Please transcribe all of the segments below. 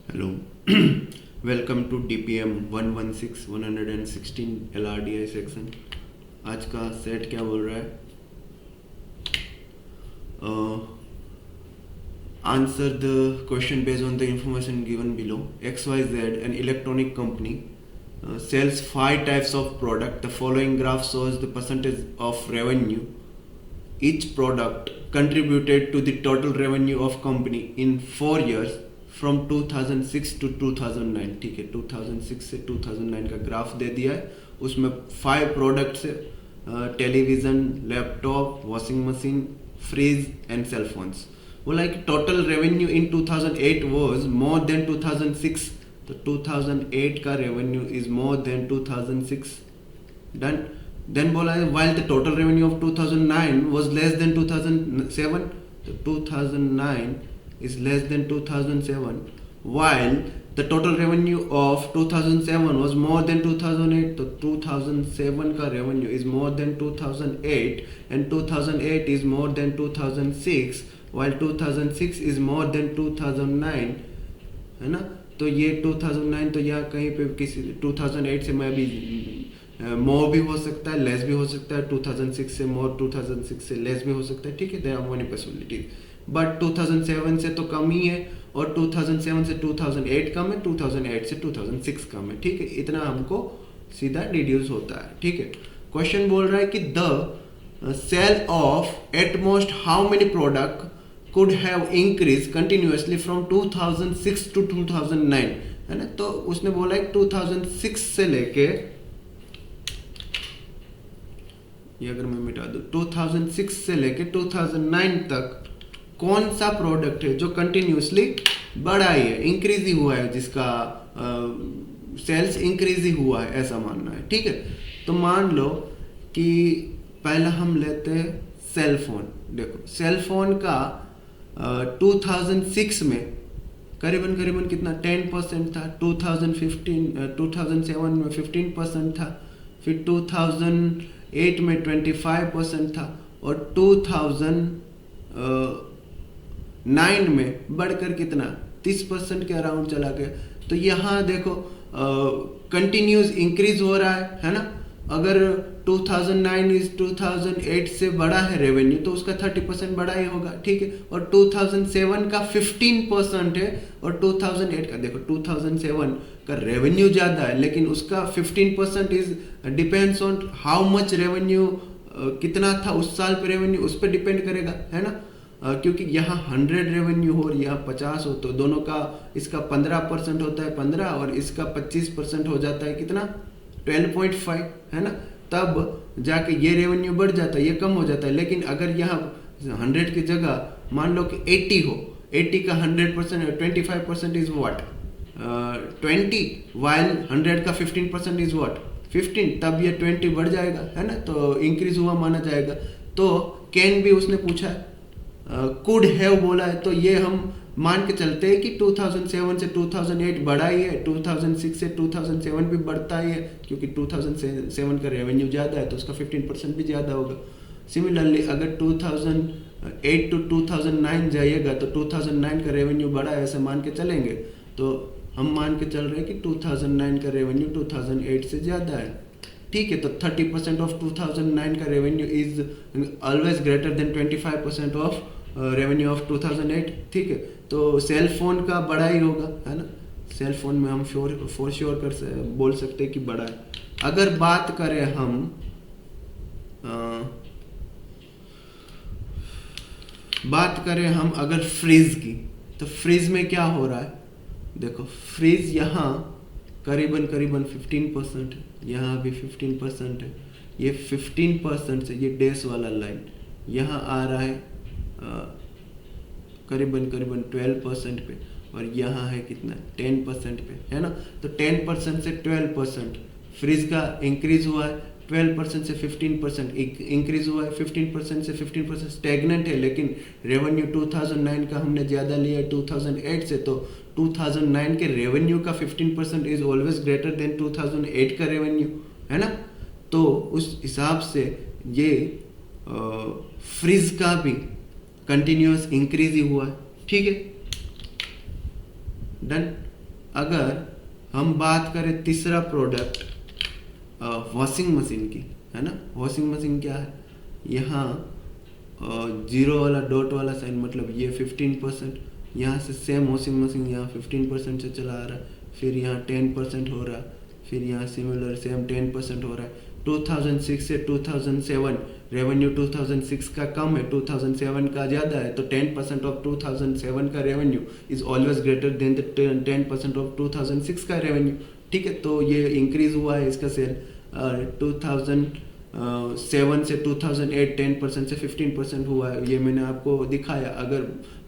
Hello welcome to DPM 116 LRDI section. आज का set क्या बोल रहा है? Answer the question based on the information given below. XYZ, an electronic company, sells 5 types of product. The following graph shows the percentage of revenue each product contributed to the total revenue of company in 4 years from 2006 to 2009. ठीक है, 2006 से 2009 का graph दे दिया है. उसमें 5 products है: television, laptop, washing machine, fridge and cell phones. बोला कि total revenue in 2008 was more than 2006. तो 2008 का revenue is more than 2006. Done. Then बोला है while the total revenue of 2009 was less than 2007. तो 2009 is less than 2007 while the total revenue of 2007 was more than 2008. तो 2007 का revenue is more than 2008 and 2008 is more than 2006 while 2006 is more than 2009. है ना? तो ये 2009 तो यहाँ कहीं पे किसी 2008 से मैं भी मोर भी हो सकता है, लेस भी हो सकता है. 2006 से मोर, 2006 से लेस भी हो सकता है. ठीक है, there are many possibilities. But 2007 से तो कम ही है और 2007 से 2008 कम है, 2008 से 2006 कम है. ठीक है, इतना हमको सीधा डिड्यूस होता है. ठीक है, क्वेश्चन बोल रहा है कि the sale of at most how many product could have increase continuously from 2006 to 2009. है ना? तो उसने बोला है 2006 से लेके, ये अगर मैं मिटा दूं, 2006 से लेके 2009 तक कौन सा प्रोडक्ट है जो कंटिन्यूसली बढ़ा ही है, इंक्रीज ही हुआ है, जिसका सेल्स इंक्रीज ही हुआ है, ऐसा मानना है. ठीक है, तो मान लो कि पहला हम लेते हैं सेल फोन. देखो, सेल फोन का 2006 में करीबन कितना 10% था. 2007 में 15% था. फिर 2008 में 25% था और 2009 में बढ़कर कितना 30% के अराउंड चला गया. तो यहाँ देखो कंटिन्यूस इंक्रीज हो रहा है ना? अगर 2009 इज 2008 से बड़ा है रेवेन्यू तो उसका 30% बड़ा ही होगा. ठीक है, और 2007 का 15% है और 2008 का, देखो 2007 का रेवेन्यू ज़्यादा है लेकिन उसका 15% is depends on how much revenue, कितना था उस साल पे रेवेन्यू, उस पर डिपेंड करेगा. है ना? क्योंकि यहाँ 100 रेवेन्यू हो और यहाँ 50 हो तो दोनों का, इसका 15% होता है 15 और इसका 25% हो जाता है कितना 12.5. है ना? तब जाके ये रेवेन्यू बढ़ जाता है, ये कम हो जाता है. लेकिन अगर यहाँ 100 की जगह मान लो कि 80 हो, 80 का 100% 25% इज व्हाट 20 वाइल 100 का 15% इज व्हाट 15. तब ये 20 बढ़ जाएगा. है ना? तो इंक्रीज हुआ माना जाएगा. तो कैन भी उसने पूछा है, कुड हैव बोला है, तो ये हम मान के चलते हैं कि 2007 से 2008 बढ़ा ही है, 2006 से 2007 भी बढ़ता ही है क्योंकि 2007 का रेवेन्यू ज़्यादा है तो उसका 15% भी ज़्यादा होगा. सिमिलरली अगर 2008 टू 2009 जाइएगा तो 2009 का रेवेन्यू बढ़ा है ऐसे मान के चलेंगे. तो हम मान के चल रहे हैं कि 2009 का रेवेन्यू 2008 से ज़्यादा है. ठीक है, तो 30% ऑफ 2009 का revenue is always greater than 25% of revenue of 2008. ठीक है, तो सेल फोन का बड़ा ही होगा. है ना? सेल फोन में हम फॉर श्योर बोल सकते हैं कि बड़ा है. अगर बात करें हम अगर फ्रिज की, तो फ्रिज में क्या हो रहा है? देखो, फ्रिज यहाँ करीबन 15% है, यहाँ भी 15% है. ये 15% से ये डैश वाला लाइन यहाँ आ रहा है करीबन 12% पे और यहाँ है कितना 10% पे. है ना? तो 10% से 12% फ्रिज का इंक्रीज हुआ है, 12% से 15% इंक्रीज हुआ है, 15% से 15% स्टेगनेंट है. लेकिन रेवेन्यू 2009 का हमने ज़्यादा लिया है 2008 से, तो 2009 के रेवेन्यू का 15% इज ऑलवेज ग्रेटर देन 2008 का रेवेन्यू. है ना? तो उस हिसाब से ये फ्रिज का भी कंटिन्यूअस इंक्रीज ही हुआ है. ठीक है, डन. अगर हम बात करें तीसरा प्रोडक्ट वॉशिंग मशीन की, है ना, वॉशिंग मशीन क्या है, यहाँ जीरो वाला डॉट वाला साइन मतलब ये 15%, यहाँ से सेम वॉशिंग मशीन यहाँ 15% से चला आ रहा है, फिर यहाँ 10% हो रहा है, फिर यहाँ सिमिलर सेम 10% हो रहा है। 2006 से 2007 रेवेन्यू 2006 का कम है, 2007 का ज़्यादा है, तो 10% ऑफ 2007 का revenue is always greater than the 10% of 2006 का रेवेन्यू। ठीक है, तो ये इंक्रीज हुआ है इसका सेल 2007 से 2008 10% से 15% हुआ है, ये मैंने आपको दिखाया। अगर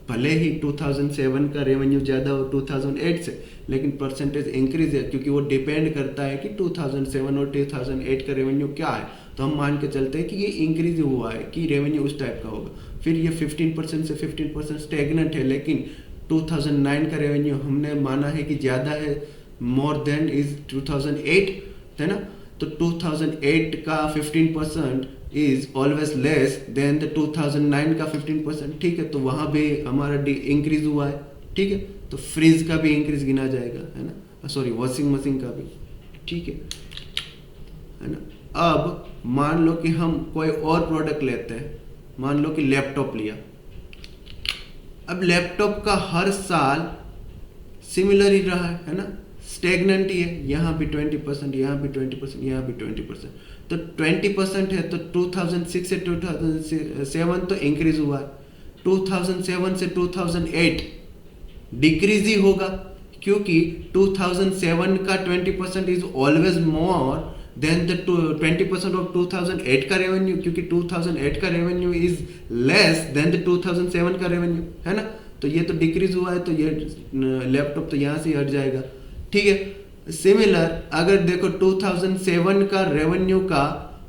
भले ही 2007 का रेवेन्यू ज़्यादा हो 2008 से, लेकिन परसेंटेज इंक्रीज है क्योंकि वो डिपेंड करता है कि 2007 और 2008 का रेवेन्यू क्या है। तो हम मान के चलते हैं कि ये इंक्रीज हुआ है, कि रेवेन्यू उस टाइप का होगा। फिर ये 15% से 15% स्टेगनेंट है, लेकिन 2009 का रेवेन्यू हमने माना है कि ज़्यादा है, मोर देन इज 2008, है ना। तो 2008 का 15% is always less than the 2009 का 15%। ठीक है, तो वहाँ भी हमारा इंक्रीज हुआ है। ठीक है, तो फ्रिज का भी इंक्रीज गिना जाएगा, है ना, सॉरी वॉशिंग मशीन का भी। ठीक है ना। अब मान लो कि हम कोई और प्रोडक्ट लेते हैं, मान लो कि लैपटॉप लिया। अब लैपटॉप का हर साल सिमिलर ही रहा है ना, स्टेगनेंट ही है, यहाँ भी 20%, यहाँ भी 20%, यहाँ भी 20%, तो 20% है। तो 2006 से 2007 तो इंक्रीज हुआ है, 2007 से 2008 डिक्रीज ही होगा, क्योंकि 2007 का 20% is always more than the 20% of 2008 का रेवेन्यू, क्योंकि 2008 का revenue is less than the 2007 का रेवेन्यू, है ना। तो ये तो डिक्रीज हुआ है, तो ये लैपटॉप तो यहाँ से हट जाएगा। ठीक है, सिमिलर अगर देखो 2007 का रेवेन्यू का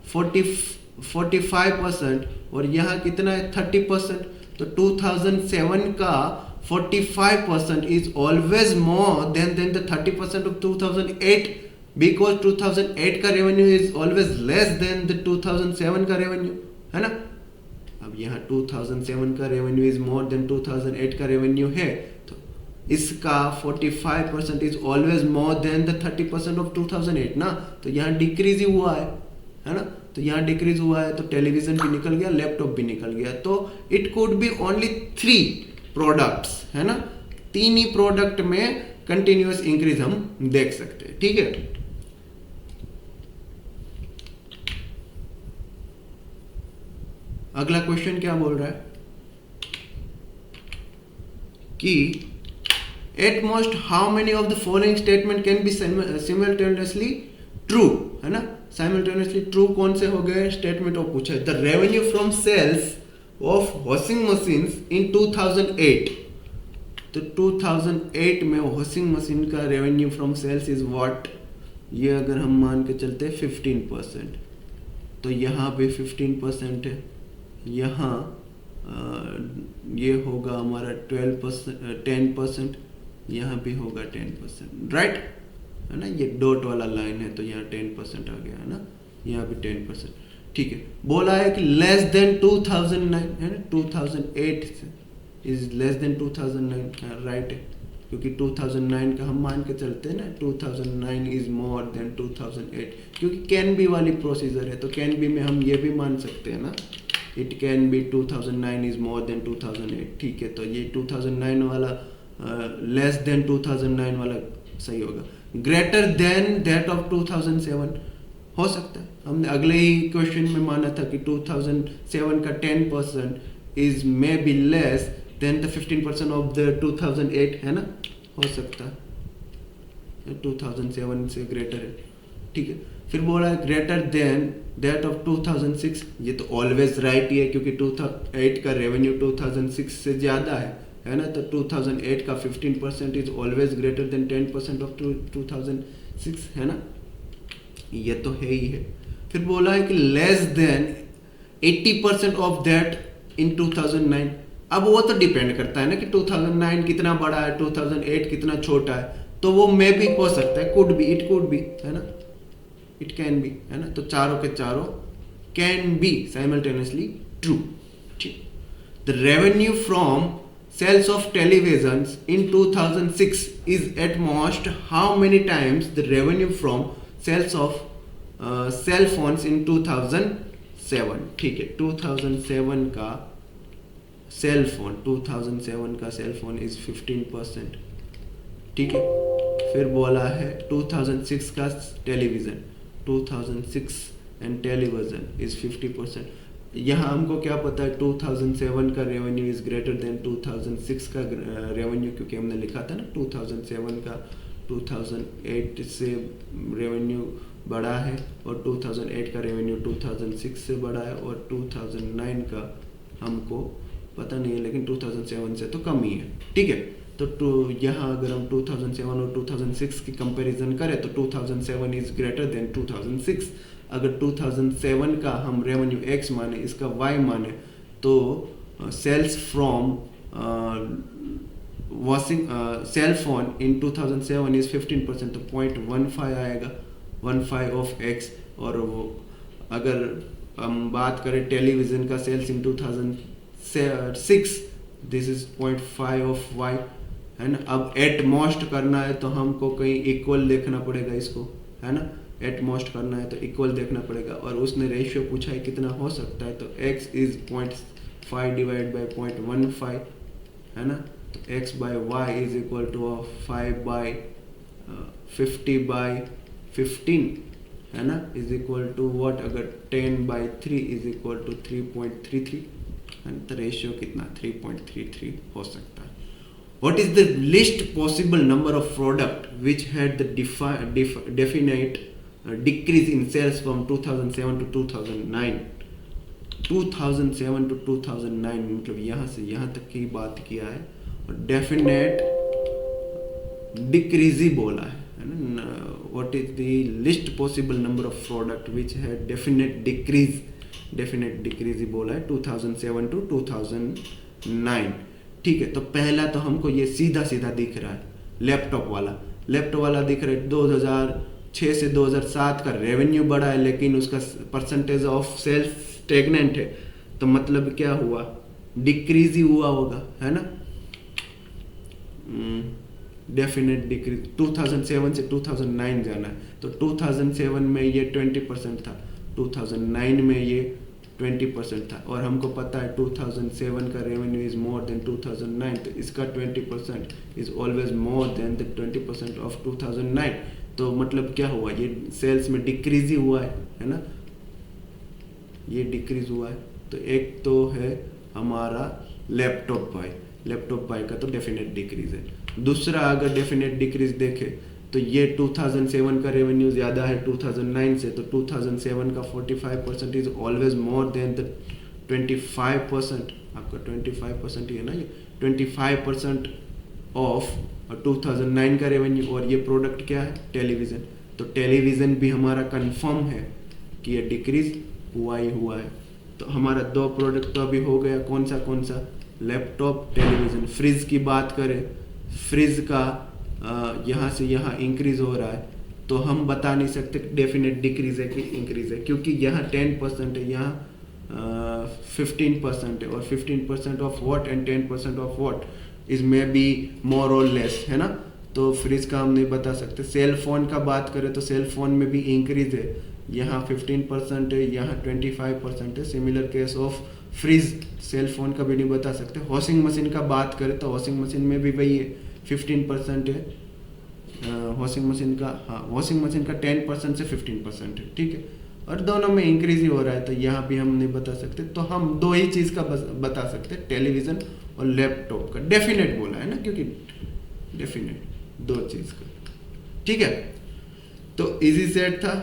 45% और यहाँ कितना है 30%, तो 2007 का 45% is always more than the 30% of 2008, because 2008 का revenue is always less than the 2007 का रेवेन्यू, है ना। अब यहाँ 2007 का रेवेन्यू इज मोर देन 2008 का रेवेन्यू है, तो इसका 45% is always more than the 30% of 2008 ना, तो यहाँ डिक्रीज ही हुआ है ना। तो यहाँ डिक्रीज हुआ है, तो टेलीविजन भी निकल गया, लैपटॉप भी निकल गया। तो it could be only 3 products, है ना, 3 ही प्रोडक्ट में कंटिन्यूअस इंक्रीज हम देख सकते हैं। ठीक है, अगला क्वेश्चन क्या बोल रहा है कि eight most how many of the following statement can be simultaneously true, है ना। साइमल्टेनियसली ट्रू कौन से हो गए स्टेटमेंट ऑफ पूछा है। The revenue from sales of washing machines in 2008, तो 2008 में वॉशिंग मशीन का revenue from sales is what, ये अगर हम मान के चलते हैं 15%, तो यहाँ पे 15% है, यहाँ ये होगा हमारा 10%, यहाँ भी होगा 10%, राइट, है ना। ये डॉट वाला लाइन है, तो यहाँ 10% आ गया, है ना, यहाँ भी 10%। ठीक है, बोला है कि लेस देन 2009, है ना, 2008 इज लेस देन 2009, राइट है, क्योंकि 2009 का हम मान के चलते हैं ना, 2009 इज मोर देन 2008, क्योंकि कैन बी वाली प्रोसीजर है, तो कैन बी में हम ये भी मान सकते हैं ना, it can be 2009 is more then 2008। ठीक है, तो ये 2009 वाला लेस देन 2009 वाला सही होगा। ग्रेटर देन दैट ऑफ 2007 हो सकता है, हमने अगले ही क्वेश्चन में माना था कि 2007 का 10% is may be less than the 15% of the 2008, है ना, हो सकता है 2007 से ग्रेटर है। ठीक है, फिर बोला है ग्रेटर देन दैट ऑफ 2006, ये तो ऑलवेज राइट ही है, क्योंकि 2008 का रेवेन्यू 2006 से ज़्यादा है ना, तो 2008 का 15% is always greater than 10% of 2006, है ना, ये तो है ही है। फिर बोला है कि less than 80% of that in 2009, अब वो तो डिपेंड करता है ना कि 2009 कितना बड़ा है, 2008 कितना छोटा है, तो वो मे भी हो सकता है, could be, it could be, है ना, इट कैन बी, है ना। तो चारों के चारों कैन बी साइमल्टेनियसली ट्रू। ठीक, the revenue from sales of televisions in 2006 is at most how many times the revenue from sales of cell phones in 2007? ठीक है, 2007 का सेल फोन 2007 का सेल फोन इज 15%, ठीक है। फिर बोला है 2006 का टेलीविज़न, 2006 एंड टेलीविज़न इज 50%। यहाँ हमको क्या पता है 2007 का रेवेन्यू इज ग्रेटर देन 2006 का रेवेन्यू, क्योंकि हमने लिखा था ना 2007 का 2008 से रेवेन्यू बड़ा है और 2008 का रेवेन्यू 2006 से बड़ा है और 2009 का हमको पता नहीं है, लेकिन 2007 से तो कम ही है, ठीक है। तो यहाँ अगर हम 2007 और 2006 की कंपैरिजन करें तो 2007 इज ग्रेटर देन 2006। अगर 2007 का हम रेवेन्यू x माने, इसका y माने, तो sales from cell phone in 2007 is 15%, तो 0.15 आएगा, 15 ऑफ x। और अगर हम बात करें टेलीविज़न का sales in 2006, this is 0.5 of y, है ना। अब एट मोस्ट करना है तो हमको कहीं इक्वल देखना पड़ेगा इसको, है ना। एट मोस्ट करना है तो इक्वल देखना पड़ेगा, और उसने रेशियो पूछा है कितना हो सकता है, तो x इज 0.5 डिवाइड बाई 0.15, है ना। तो x by y is equal to 5 by 50 by 15, है ना, इज इक्वल टू व्हाट, अगर 10 बाई 3 इज इक्वल टू 3.33, तो रेशियो कितना 3.33 हो सकता है। What is the least possible number of product which had the definite decrease in sales from 2007 to 2009? 2007 to 2009 मतलब यहाँ से यहाँ तक की बात किया है, और डेफिनेट डिक्रीज ही बोला है ना। What is the least possible number of product which had definite decrease ही बोला है 2007 to 2009, ठीक है। तो पहला तो हमको ये सीधा सीधा दिख रहा है, लैपटॉप वाला दिख रहा है। 2006 से 2007 का रेवेन्यू बढ़ा है, लेकिन उसका परसेंटेज ऑफ सेल्स स्टेगनेंट है, तो मतलब क्या हुआ, डिक्रीज ही हुआ होगा, है ना। Definite decrease. 2007 से 2009 जाना है, तो 2007 में ये 20% था, 2009 में ये 20% था, और हमको पता है 2007 का रेवेन्यू इज मोर देन 2009, तो इसका 20% is always more than the 20% of 2009। तो मतलब क्या हुआ, ये सेल्स में डिक्रीज ही हुआ है ना, ये डिक्रीज हुआ है। तो एक तो है हमारा लैपटॉप बाय का तो डेफिनेट डिक्रीज है। दूसरा अगर डेफिनेट डिक्रीज देखे तो ये 2007 का रेवेन्यू ज़्यादा है 2009 से, तो 2007 का 45% is always more than the 25%, आपका 25% ही है ना, ये 25% ऑफ 2009 का रेवेन्यू। और ये प्रोडक्ट क्या है, टेलीविज़न, तो टेलीविज़न भी हमारा कंफर्म है कि ये डिक्रीज हुआ ही हुआ है। तो हमारा 2 प्रोडक्ट तो अभी हो गया, कौन सा, लैपटॉप, टेलीविज़न। फ्रिज की बात करें, फ्रिज का यहाँ से यहाँ इंक्रीज हो रहा है, तो हम बता नहीं सकते डेफिनेट डिक्रीज है कि इंक्रीज है, क्योंकि यहाँ 10% है, यहाँ 15% है, और 15% of what and 10% of what is may be more और लेस, है ना। तो फ्रिज का हम नहीं बता सकते। सेल फोन का बात करें तो सेल फोन में भी इंक्रीज है, यहाँ 15% है, यहाँ 25% है। Similar case of fridge, cell phone का भी नहीं बता सकते। वॉशिंग मशीन का बात करें तो वॉशिंग मशीन में भी वही है, 15% है वॉशिंग मशीन का, हाँ वॉशिंग मशीन का 10% से 15% है, ठीक है। और दोनों में इंक्रीज ही हो रहा है, तो यहाँ भी हम नहीं बता सकते। तो हम 2 ही चीज़ का बता सकते, टेलीविज़न और लैपटॉप का। डेफिनेट बोला है ना, क्योंकि डेफिनेट 2 चीज़ का, ठीक है। तो इजी सेट था,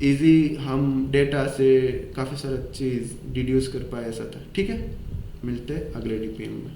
इजी हम डेटा से काफ़ी सारा चीज़ डिड्यूस कर पाए, ऐसा था, ठीक है। मिलते हैं अगले डीपीएम में।